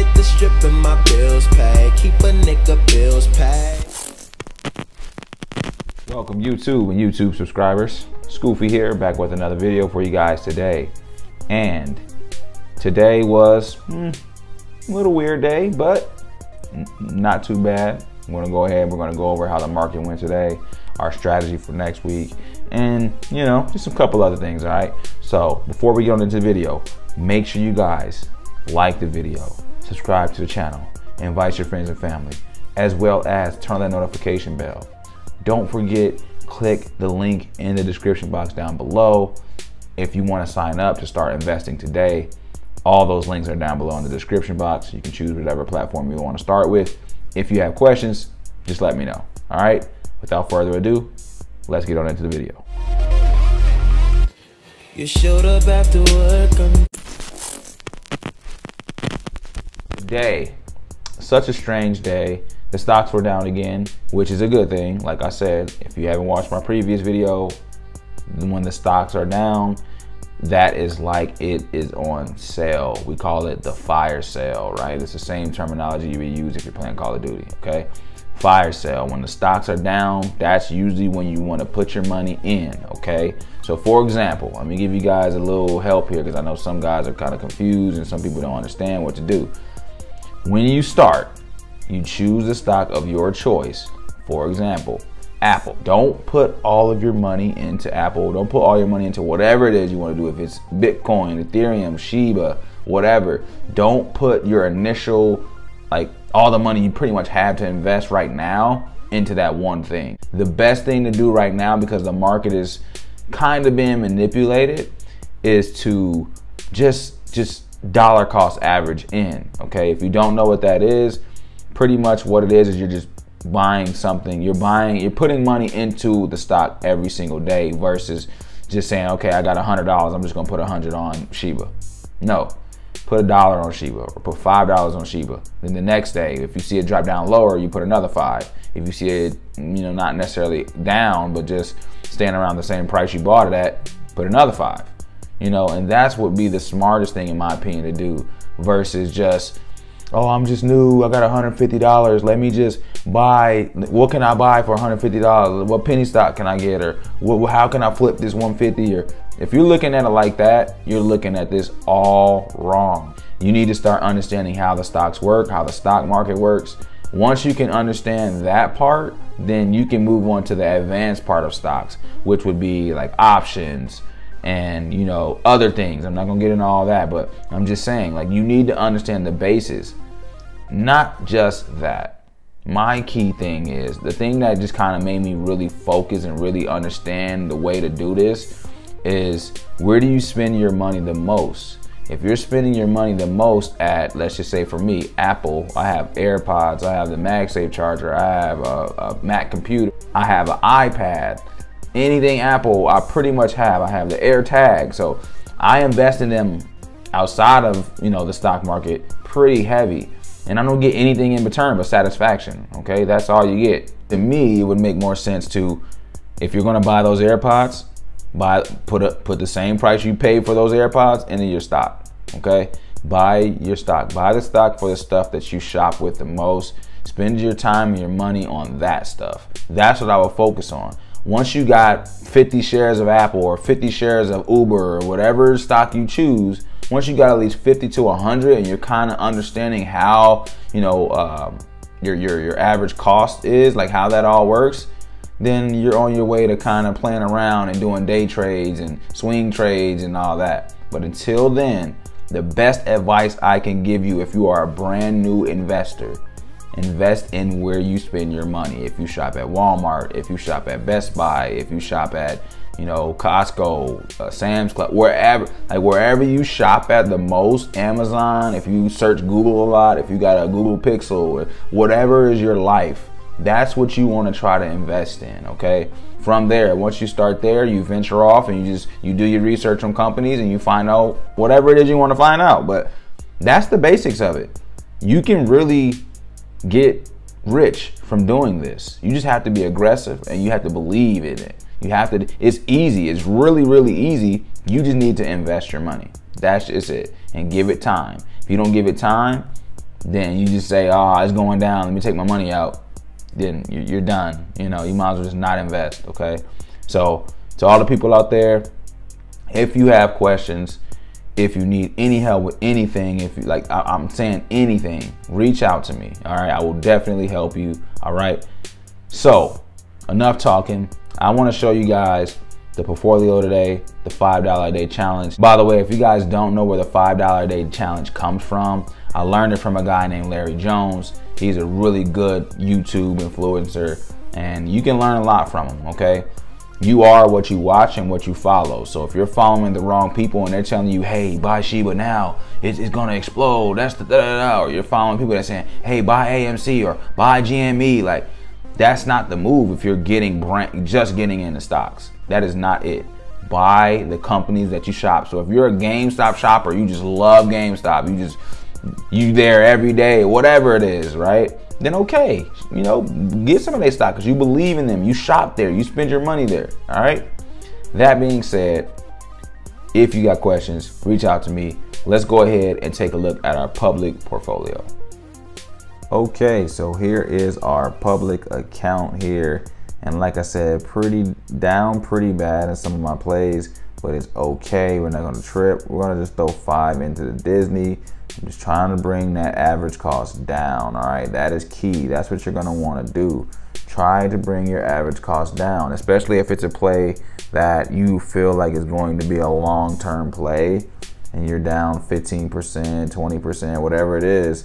hit the strip and my bills paid. Keep a nigga bills paid. Welcome YouTube and YouTube subscribers. Skoofee here, back with another video for you guys today. And today was a little weird day, but not too bad. We're gonna go over how the market went today, our strategy for next week, and just a couple other things, all right? So before we get on into the video, make sure you guys like the video, subscribe to the channel, invite your friends and family, as well as turn that notification bell. Don't forget, click the link in the description box down below if you want to sign up to start investing today. All those links are down below in the description box. You can choose whatever platform you want to start with. If you have questions, just let me know. All right, without further ado, let's get on into the video. You showed up after work. Today, such a strange day. The stocks were down again, which is a good thing. Like I said, if you haven't watched my previous video, when the stocks are down, that is like it is on sale. We call it the fire sale, right? It's the same terminology you would use if you're playing Call of Duty, okay? Fire sale. When the stocks are down, that's usually when you want to put your money in, okay? So for example, let me give you guys a little help here, because I know some guys are kind of confused and some people don't understand what to do. When you start, you choose the stock of your choice. For example, Apple. Don't put all of your money into Apple. Don't put all your money into whatever it is you want to do. If it's Bitcoin, Ethereum, Shiba, whatever. Don't put your initial, like all the money you pretty much have to invest right now into that one thing. The best thing to do right now, because the market is kind of being manipulated, is to just dollar cost average in, okay? If you don't know what that is, pretty much what it is you're just buying something. You're putting money into the stock every single day versus just saying, okay, I got $100, I'm just gonna put 100 on Shiba. No, put $1 on Shiba or put $5 on Shiba. Then the next day, if you see it drop down lower, you put another 5. If you see it, not necessarily down, but just staying around the same price you bought it at, put another 5. And that's what would be the smartest thing in my opinion to do versus just, oh, I'm just new, I got $150, let me just buy, what can I buy for $150? What penny stock can I get? Or how can I flip this 150? Or if you're looking at it like that, you're looking at this all wrong. You need to start understanding how the stocks work, how the stock market works. Once you can understand that part, then you can move on to the advanced part of stocks, which would be like options and other things. I'm not gonna get into all that, but I'm just saying, like, you need to understand the basis. Not just that. My key thing is, the thing that just kind of made me really focus and really understand the way to do this is, where do you spend your money the most? If you're spending your money the most at, let's just say for me, Apple, I have AirPods, I have the MagSafe charger, I have a Mac computer, I have an iPad. Anything Apple, I pretty much have. I have the AirTag, so I invest in them outside of the stock market pretty heavy, and I don't get anything in return but satisfaction. Okay, that's all you get. To me, it would make more sense to, if you're gonna buy those AirPods, put the same price you paid for those AirPods into your stock. Okay, buy your stock. Buy the stock for the stuff that you shop with the most. Spend your time and your money on that stuff. That's what I would focus on. Once you got 50 shares of Apple or 50 shares of Uber or whatever stock you choose, once you got at least 50 to 100 and you're kind of understanding how, your average cost is, like how that all works, then you're on your way to kind of playing around and doing day trades and swing trades and all that. But until then, the best advice I can give you if you are a brand new investor, invest in where you spend your money. If you shop at Walmart, if you shop at Best Buy, if you shop at Costco, Sam's Club, wherever you shop at the most, Amazon, if you search Google a lot, if you got a Google Pixel, whatever is your life, that's what you want to try to invest in, okay? From there, once you start there, you venture off and you do your research on companies and you find out whatever it is you want to find out. But that's the basics of it. You can really get rich from doing this. You just have to be aggressive and you have to believe in it. It's easy. It's really, really easy. You just need to invest your money. That's just it. And give it time. If you don't give it time, then you just say, oh, it's going down, let me take my money out, then you're done. You know, you might as well just not invest, okay? So to all the people out there, if you have questions, if you need any help with anything, if you like, I'm saying anything, reach out to me. All right, I will definitely help you. All right, so enough talking. I want to show you guys the portfolio today, the $5 a day challenge. By the way, if you guys don't know where the $5 a day challenge comes from, I learned it from a guy named Larry Jones. He's a really good YouTube influencer, and you can learn a lot from him, okay? You are what you watch and what you follow. So if you're following the wrong people and they're telling you, hey, buy Shiba now, it's gonna explode, that's the da-da-da, or you're following people that are saying, hey, buy AMC or buy GME, like, that's not the move if you're just getting into stocks. That is not it. Buy the companies that you shop. So if you're a GameStop shopper, you just love GameStop, you there every day, whatever it is, right? Then okay, you know, get some of their stock because you believe in them. You shop there, you spend your money there, all right? That being said, if you got questions, reach out to me. Let's go ahead and take a look at our public portfolio. Okay, so here is our public account here. And like I said, pretty bad in some of my plays, but it's okay. We're not gonna trip. We're gonna just throw 5 into the Disney. I'm just trying to bring that average cost down, all right? That is key. That's what you're gonna wanna do. Try to bring your average cost down, especially if it's a play that you feel like is going to be a long-term play and you're down 15%, 20%, whatever it is.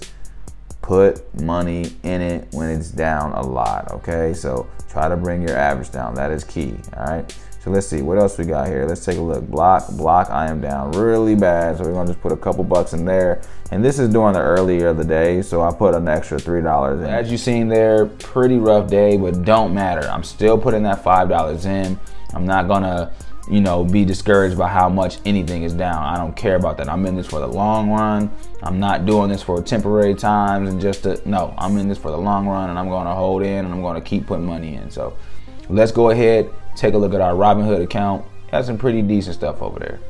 Put money in it when it's down a lot, okay? So try to bring your average down. That is key, all right? So let's see, what else we got here? Let's take a look. Block, I am down really bad. So we're gonna just put a couple bucks in there. And this is during the earlier of the day, so I put an extra $3 in. As you've seen there, pretty rough day, but don't matter. I'm still putting that $5 in. I'm not gonna, you know, be discouraged by how much anything is down. I don't care about that. I'm in this for the long run. I'm not doing this for temporary times and just to, no, I'm in this for the long run and I'm gonna hold in and I'm gonna keep putting money in. So let's go ahead, take a look at our Robinhood account. Got some pretty decent stuff over there.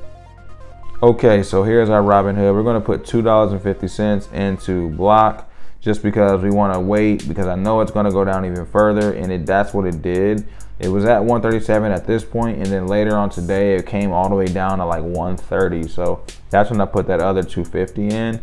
Okay, so here's our Robinhood. We're gonna put $2.50 into Block just because we wanna wait because I know it's gonna go down even further, and that's what it did. It was at 137 at this point, and then later on today, it came all the way down to like 130. So that's when I put that other 250 in.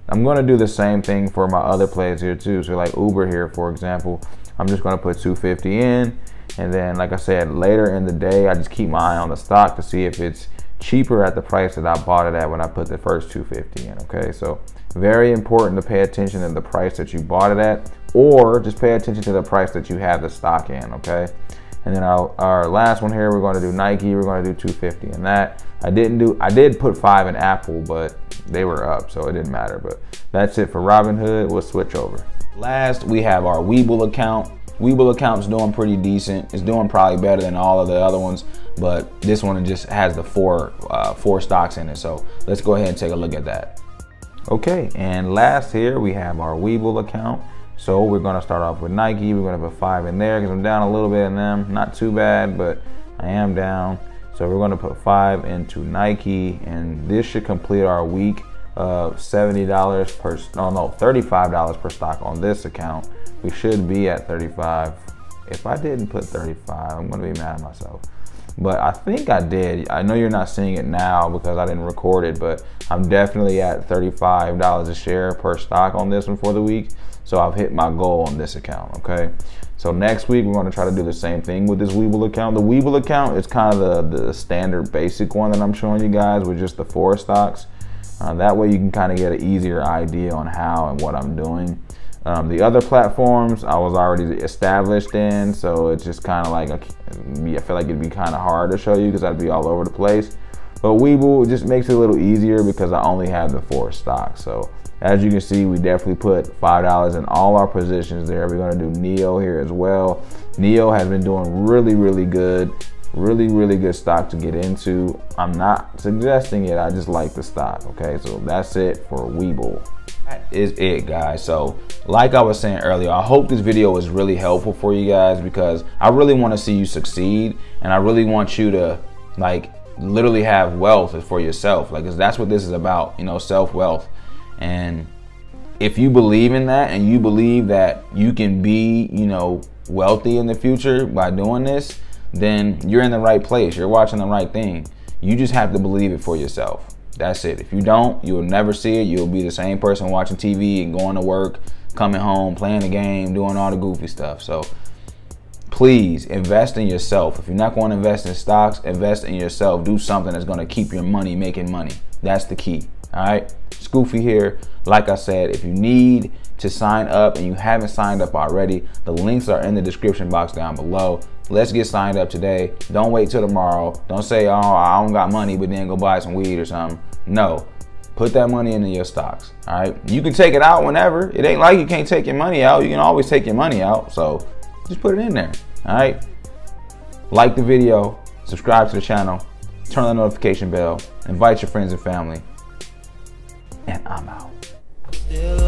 I'm gonna do the same thing for my other plays here too. So like Uber here, for example, I'm just gonna put 250 in. And then, like I said, later in the day, I just keep my eye on the stock to see if it's cheaper at the price that I bought it at when I put the first 250 in, okay? So very important to pay attention to the price that you bought it at, or just pay attention to the price that you have the stock in, okay? And then our last one here, we're gonna do Nike. We're gonna do 250 in that. I did put 5 in Apple, but they were up, so it didn't matter. But that's it for Robinhood. We'll switch over. Last, we have our Webull account. Webull account's doing pretty decent. It's doing probably better than all of the other ones, but this one just has the four stocks in it. So let's go ahead and take a look at that. Okay, and last here we have our Webull account. So we're gonna start off with Nike. We're gonna put 5 in there because I'm down a little bit in them. Not too bad, but I am down. So we're gonna put 5 into Nike, and this should complete our week of $70 per, no, $35 per stock on this account. We should be at 35. If I didn't put 35, I'm gonna be mad at myself. But I think I did. I know you're not seeing it now because I didn't record it, but I'm definitely at $35 a share per stock on this one for the week. So I've hit my goal on this account, okay? So next week, we're gonna try to do the same thing with this Webull account. The Webull account is kind of the standard basic one that I'm showing you guys with just the 4 stocks. That way you can kind of get an easier idea on how and what I'm doing. The other platforms I was already established in, so it's just kind of like, I feel like it'd be kind of hard to show you because I'd be all over the place. But Webull just makes it a little easier because I only have the 4 stocks. So as you can see, we definitely put $5 in all our positions there. We're gonna do NEO here as well. NEO has been doing really, really good. Really good stock to get into. I'm not suggesting it, I just like the stock, okay? So that's it for Webull. That is it, guys. So like I was saying earlier, I hope this video was really helpful for you guys because I really want to see you succeed, and I really want you to like literally have wealth for yourself, like, 'cause that's what this is about, you know, self-wealth. And if you believe in that and you believe that you can be, you know, wealthy in the future by doing this, then you're in the right place. You're watching the right thing. You just have to believe it for yourself. That's it. If you don't, you'll never see it. You'll be the same person watching TV and going to work, coming home, playing the game, doing all the goofy stuff. So please invest in yourself. If you're not going to invest in stocks, invest in yourself. Do something that's going to keep your money making money. That's the key. All right. Skoofee here. Like I said, if you need to sign up and you haven't signed up already, the links are in the description box down below. Let's get signed up today. Don't wait till tomorrow. Don't say, oh, I don't got money, but then go buy some weed or something. No, put that money into your stocks. All right. You can take it out whenever. It ain't like you can't take your money out. You can always take your money out. So just put it in there. All right. Like the video, subscribe to the channel, turn on the notification bell, invite your friends and family, and I'm out. Still